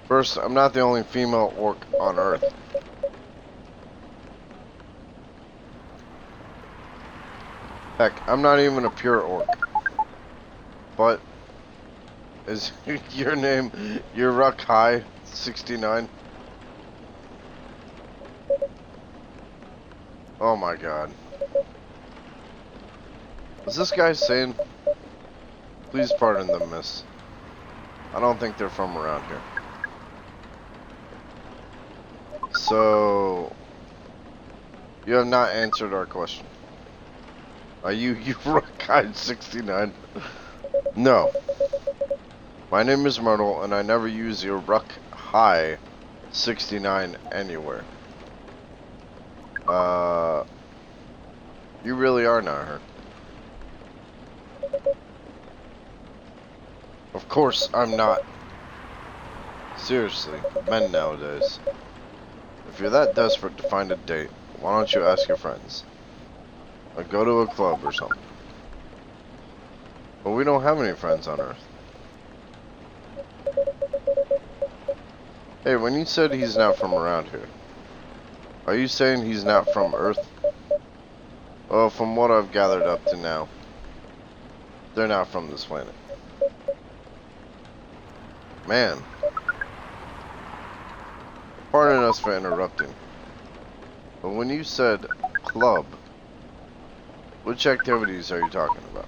First, I'm not the only female orc on Earth. Heck, I'm not even a pure orc. But, is your name Uruk High 69? Oh my god. Is this guy saying? Please pardon them, miss. I don't think they're from around here. So, you have not answered our question. Are you Uruk High 69? No. My name is Myrtle, and I never use Uruk High 69 anywhere. You really are not her. Of course I'm not. Seriously, men nowadays. If you're that desperate to find a date, why don't you ask your friends? Or go to a club or something. But we don't have any friends on Earth. Hey, when you said he's not from around here, are you saying he's not from Earth? Well, from what I've gathered up to now, they're not from this planet. Man. Pardon us for interrupting. But when you said club, which activities are you talking about?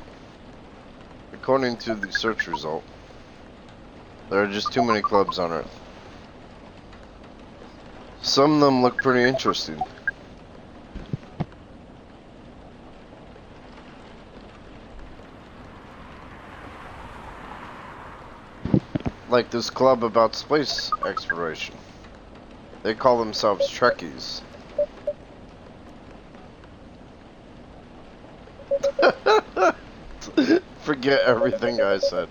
According to the search result, there are just too many clubs on Earth. Some of them look pretty interesting. Like this club about space exploration. They call themselves Trekkies. Forget everything I said.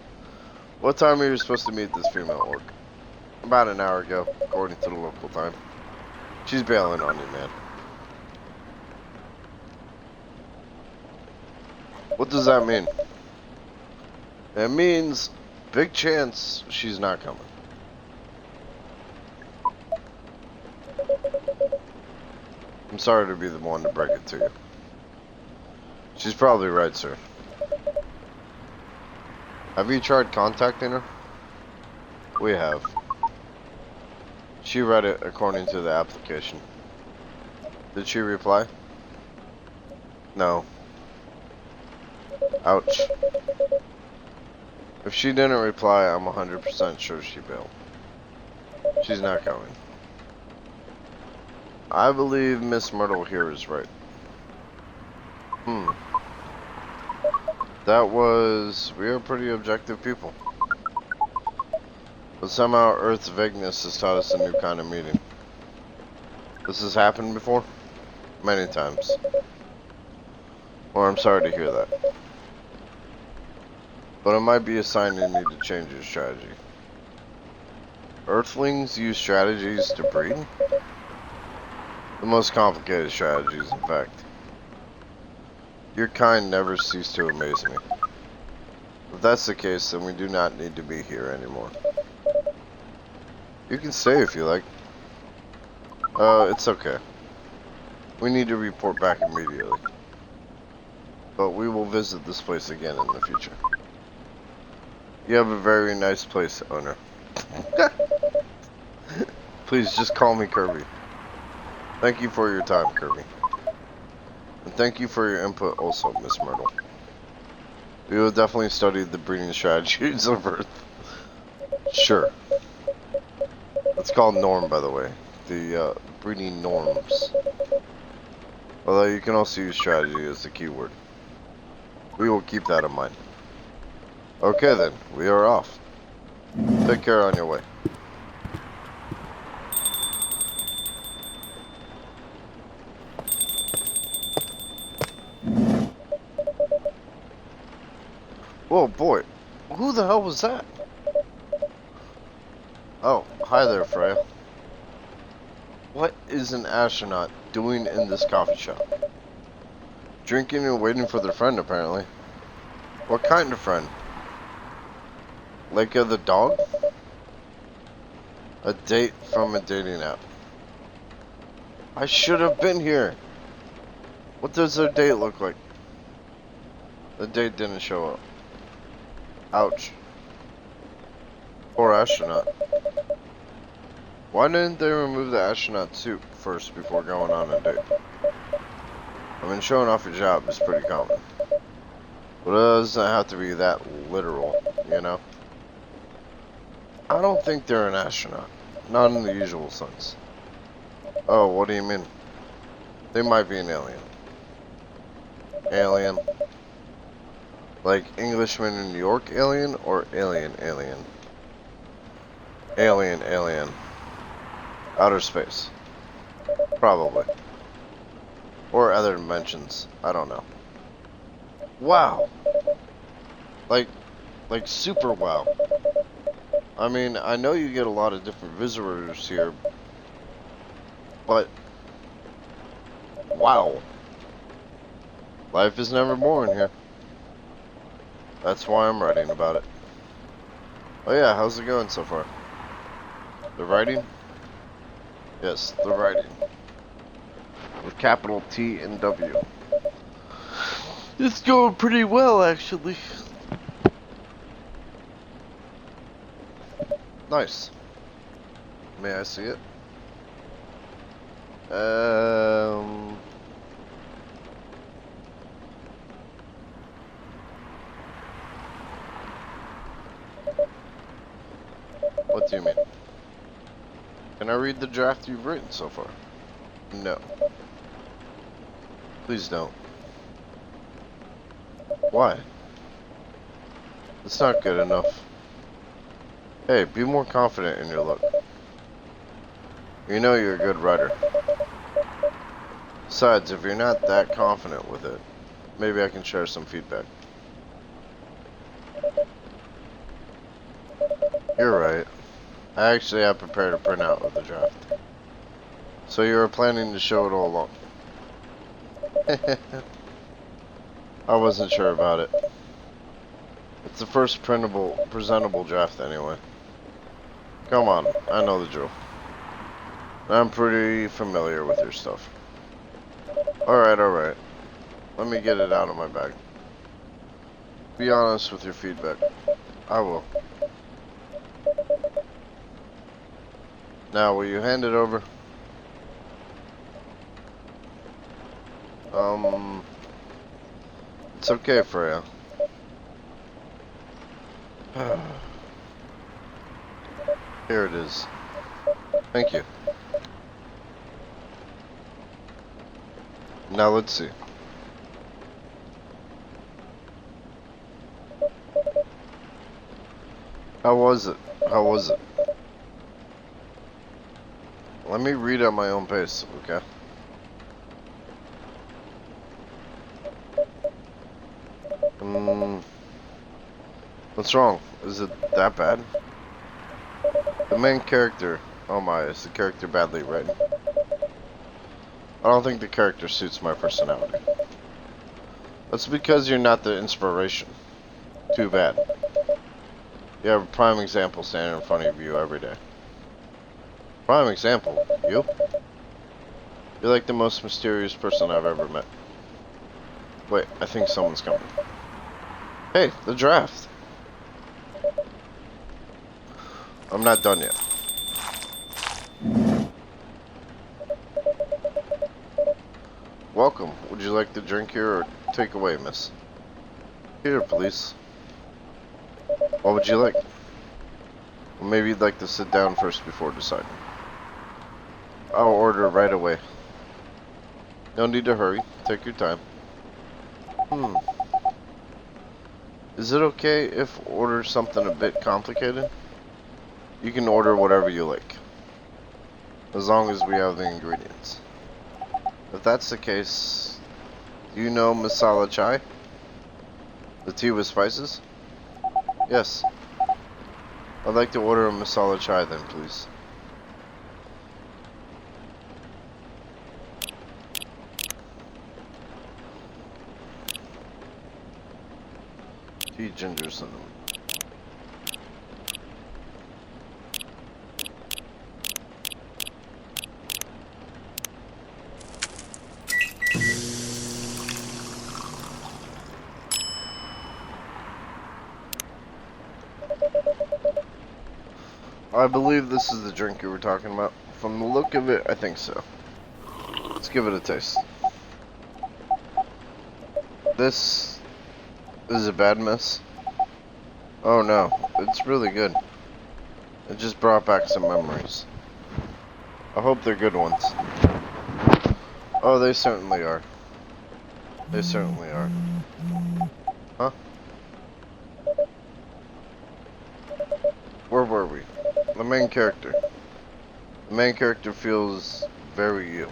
What time are you supposed to meet this female orc? About an hour ago, according to the local time. She's bailing on you, man. What does that mean? It means big chance she's not coming. I'm sorry to be the one to break it to you. She's probably right, sir. Have you tried contacting her? We have. She read it according to the application. Did she reply? No. Ouch. If she didn't reply, I'm 100% sure she bailed. She's not coming. I believe Miss Myrtle here is right. That was... We are pretty objective people. But somehow Earth's vagueness has taught us a new kind of meeting. This has happened before? Many times. Well, I'm sorry to hear that. But it might be a sign you need to change your strategy. Earthlings use strategies to breed? The most complicated strategies, in fact. Your kind never cease to amaze me. If that's the case, then we do not need to be here anymore. You can stay if you like. It's okay. We need to report back immediately. But we will visit this place again in the future. You have a very nice place, owner. Please, just call me Kirby. Thank you for your time, Kirby. And thank you for your input also, Miss Myrtle. We will definitely study the breeding strategies of Earth. Sure. It's called Norm, by the way. The breeding norms. Although you can also use strategy as the keyword. We will keep that in mind. Okay then, we are off. Take care on your way. Whoa, boy. Who the hell was that? Oh, hi there, Freya. What is an astronaut doing in this coffee shop? Drinking and waiting for their friend, apparently. What kind of friend? Leica the dog? A date from a dating app. I should have been here. What does their date look like? The date didn't show up. Ouch. Poor astronaut. Why didn't they remove the astronaut suit first before going on a date? I mean, showing off your job is pretty common. But it doesn't have to be that literal, you know? I don't think they're an astronaut. Not in the usual sense. Oh, what do you mean? They might be an alien. Alien. Like Englishman in New York alien or alien alien? Alien alien. Outer space. Probably. Or other dimensions. I don't know. Wow. Like super wow. I mean, I know you get a lot of different visitors here, but wow. Life is never boring here. That's why I'm writing about it. Oh yeah, how's it going so far? The writing? Yes, the writing. With capital T and W. It's going pretty well, actually. Nice. May I see it? What do you mean? Can I read the draft you've written so far? No. Please don't. Why? It's not good enough. Hey, be more confident in your look. You know you're a good writer. Besides, if you're not that confident with it, maybe I can share some feedback. You're right. I actually have prepared a printout of the draft. So you were planning to show it all along. I wasn't sure about it. It's the first presentable draft anyway. Come on, I know the drill. I'm pretty familiar with your stuff. Alright. Let me get it out of my bag. Be honest with your feedback. I will. Now, will you hand it over? It's okay, Freya. Here it is. Thank you. Now let's see. How was it? Let me read at my own pace, okay? What's wrong? Is it that bad? The main character, oh my, is the character badly written? I don't think the character suits my personality. That's because you're not the inspiration. Too bad. You have a prime example standing in front of you every day. Prime example? You? You're like the most mysterious person I've ever met. Wait, I think someone's coming. Hey, the draft. I'm not done yet. Welcome. Would you like to drink here or take away, miss? Here, please. What would you like? Well, maybe you'd like to sit down first before deciding. I'll order right away. No need to hurry. Take your time. Is it okay if order something a bit complicated? You can order whatever you like, as long as we have the ingredients. If that's the case, do you know masala chai? The tea with spices? Yes. I'd like to order a masala chai then, please. Tea, ginger, cinnamon. I believe this is the drink you were talking about. From the look of it, I think so. Let's give it a taste. This is a bad mess. Oh no, it's really good. It just brought back some memories. I hope they're good ones. Oh, they certainly are. They certainly are. Huh? Where were we? The main character. The main character feels very you.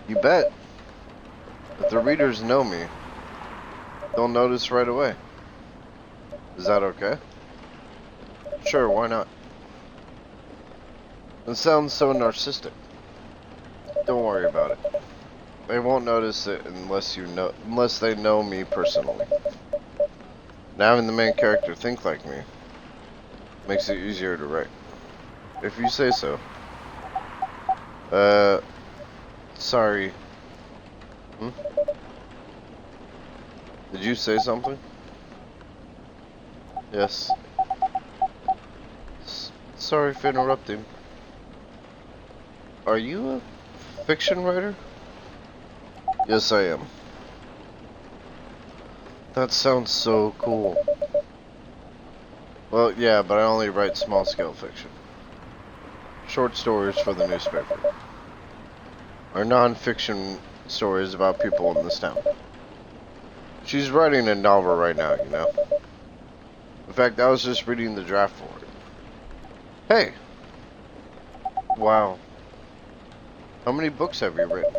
You bet. If the readers know me, they'll notice right away. Is that okay? Sure, why not? It sounds so narcissistic. Don't worry about it. They won't notice it unless they know me personally. And having the main character think like me makes it easier to write. If you say so. Sorry. Hmm? Did you say something? Yes. Sorry for interrupting. Are you a fiction writer? Yes, I am. That sounds so cool. Well, yeah, but I only write small-scale fiction. Short stories for the newspaper. Or non-fiction stories about people in this town. She's writing a novel right now, you know. In fact, I was just reading the draft for it. Hey! Wow. How many books have you written?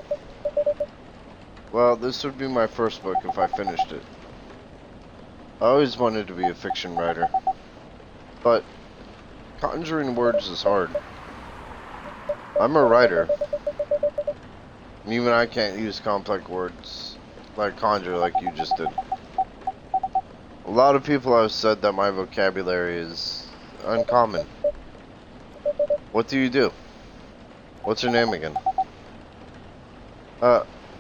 Well, this would be my first book if I finished it. I always wanted to be a fiction writer. But conjuring words is hard. I'm a writer. And even I can't use complex words like conjure like you just did. A lot of people have said that my vocabulary is uncommon. What do you do? What's your name again?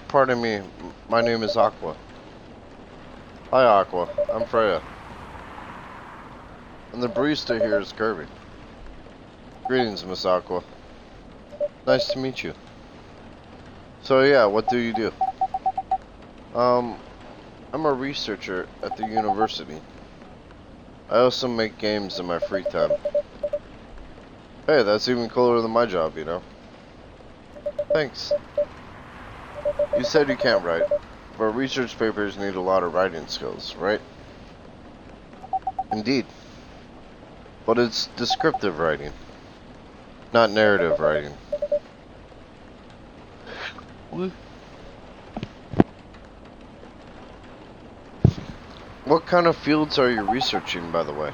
Pardon me. My name is Aqua. Hi, Aqua. I'm Freya. And the barista here is Kirby. Greetings, Miss Aqua. Nice to meet you. So yeah, what do you do? I'm a researcher at the university. I also make games in my free time. Hey, that's even cooler than my job, you know? Thanks. You said you can't write, but research papers need a lot of writing skills, right? Indeed. But it's descriptive writing, not narrative writing. What kind of fields are you researching, by the way?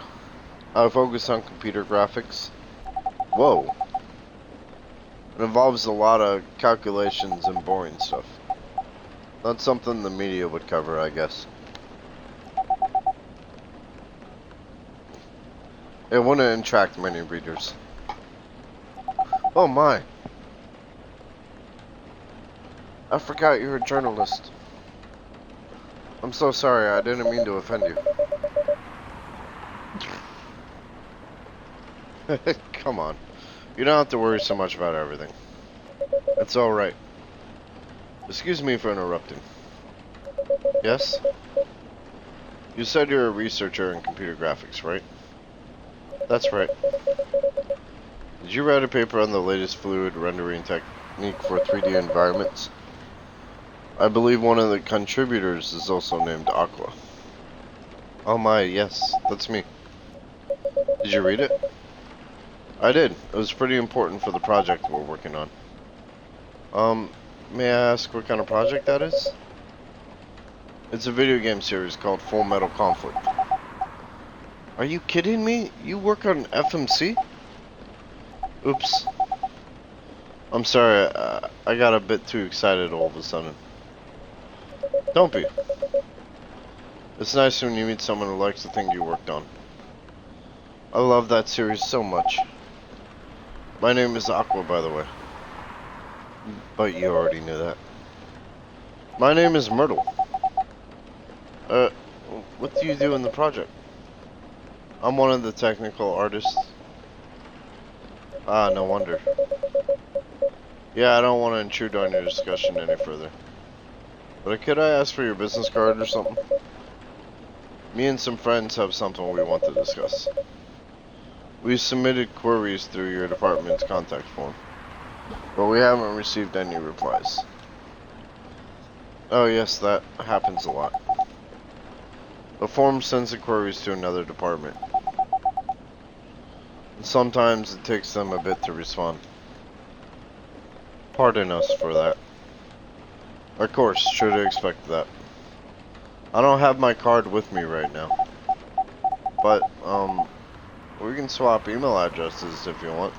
I focus on computer graphics. Whoa. It involves a lot of calculations and boring stuff. That's something the media would cover, I guess. It wouldn't attract many readers. Oh my. I forgot you're a journalist. I'm so sorry, I didn't mean to offend you. Come on. You don't have to worry so much about everything. It's alright. Excuse me for interrupting. Yes? You said you're a researcher in computer graphics, right? That's right. Did you write a paper on the latest fluid rendering technique for 3D environments? I believe one of the contributors is also named Aqua. Oh my, yes, that's me. Did you read it? I did. It was pretty important for the project we're working on. May I ask what kind of project that is? It's a video game series called Full Metal Conflict. Are you kidding me? You work on FMC? Oops. I'm sorry, I got a bit too excited all of a sudden. Don't be. It's nice when you meet someone who likes the thing you worked on. I love that series so much. My name is Aqua, by the way. But you already knew that. My name is Myrtle. What do you do in the project? I'm one of the technical artists. Ah, no wonder. Yeah, I don't want to intrude on your discussion any further. But could I ask for your business card or something? Me and some friends have something we want to discuss. We've submitted queries through your department's contact form, but we haven't received any replies. Oh yes, that happens a lot. The form sends the queries to another department. And sometimes it takes them a bit to respond. Pardon us for that. Of course, should have expected that. I don't have my card with me right now. But, we can swap email addresses if you want.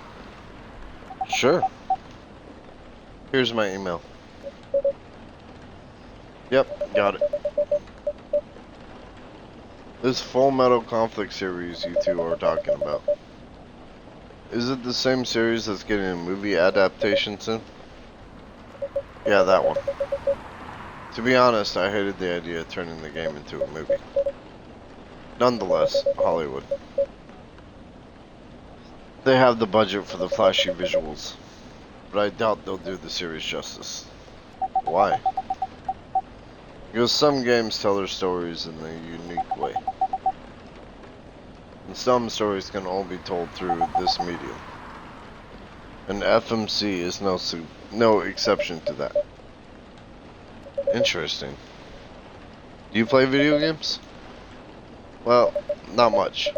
Sure. Here's my email. Yep, got it. This Full Metal Conflict series you two are talking about. Is it the same series that's getting a movie adaptation soon? Yeah, that one. To be honest, I hated the idea of turning the game into a movie. Nonetheless, Hollywood. They have the budget for the flashy visuals, but I doubt they'll do the series justice. Why? Because some games tell their stories in a unique way. And some stories can only be told through this medium. And FMC is no exception to that. Interesting. Do you play video games? Well, not much.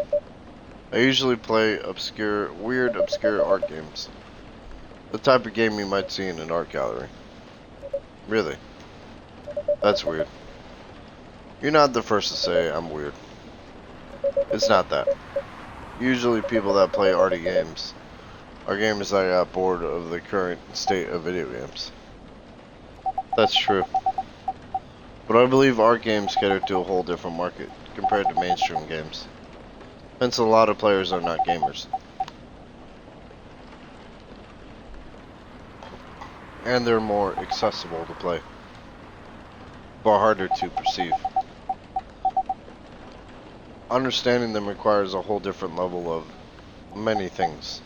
I usually play weird obscure art games. The type of game you might see in an art gallery. Really? That's weird. You're not the first to say I'm weird. It's not that. Usually people that play arty games are gamers that got bored of the current state of video games. That's true. But I believe art games cater to a whole different market compared to mainstream games. Hence a lot of players are not gamers. And they're more accessible to play, but harder to perceive. Understanding them requires a whole different level of many things.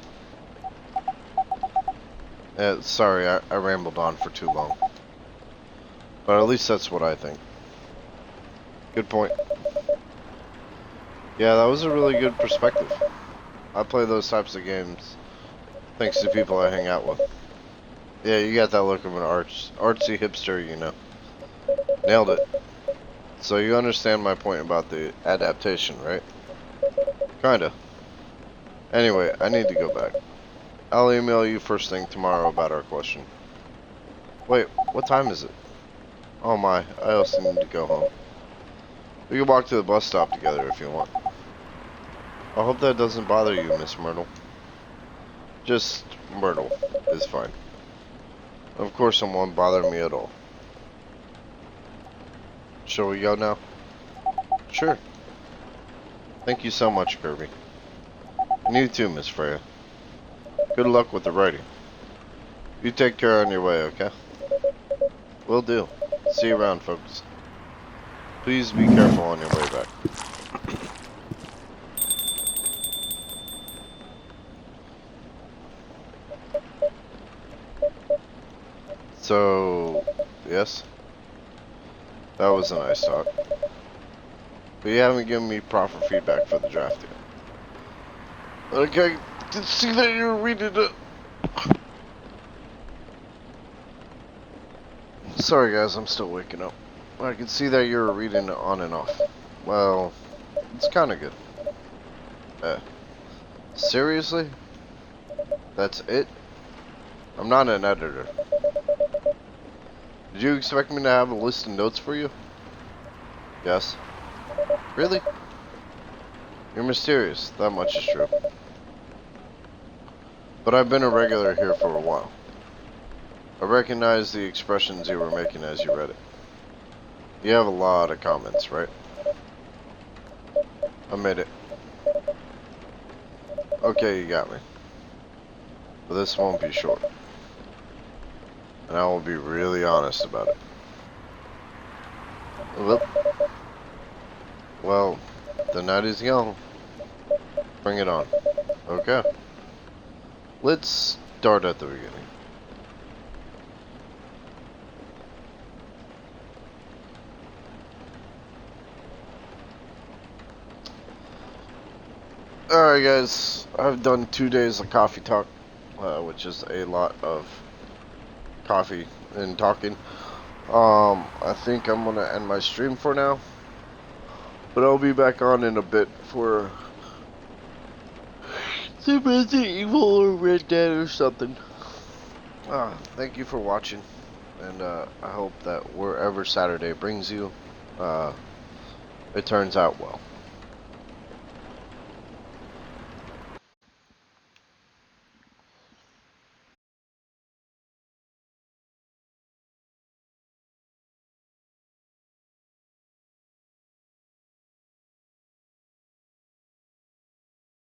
Sorry, I rambled on for too long. But at least that's what I think. Good point. Yeah, that was a really good perspective. I play those types of games thanks to people I hang out with. Yeah, you got that look of an artsy hipster, you know. Nailed it. So you understand my point about the adaptation, right? Kinda. Anyway, I need to go back. I'll email you first thing tomorrow about our question. Wait, what time is it? Oh my, I also need to go home. We can walk to the bus stop together if you want. I hope that doesn't bother you, Miss Myrtle. Just Myrtle is fine. Of course it won't bother me at all. Shall we go now? Sure. Thank you so much, Kirby. And you too, Miss Freya. Good luck with the writing. You take care on your way, okay? Will do. See you around, folks. Please be careful on your way back. So, yes? That was a nice talk. But you haven't given me proper feedback for the draft yet. Okay, I see that you're reading it. Sorry guys, I'm still waking up. I can see that you're reading it on and off. Well, it's kinda good. Seriously? That's it? I'm not an editor. Did you expect me to have a list of notes for you? Yes. Really? You're mysterious, that much is true. But I've been a regular here for a while. I recognize the expressions you were making as you read it. You have a lot of comments, right? Admit it. Okay, you got me. But this won't be short. And I will be really honest about it. Well, the night is young. Bring it on. Okay. Let's start at the beginning. Alright guys, I've done 2 days of coffee talk, which is a lot of coffee and talking. I think I'm gonna end my stream for now, but I'll be back on in a bit for some Resident Evil or Red Dead or something. Thank you for watching, and I hope that wherever Saturday brings you, it turns out well.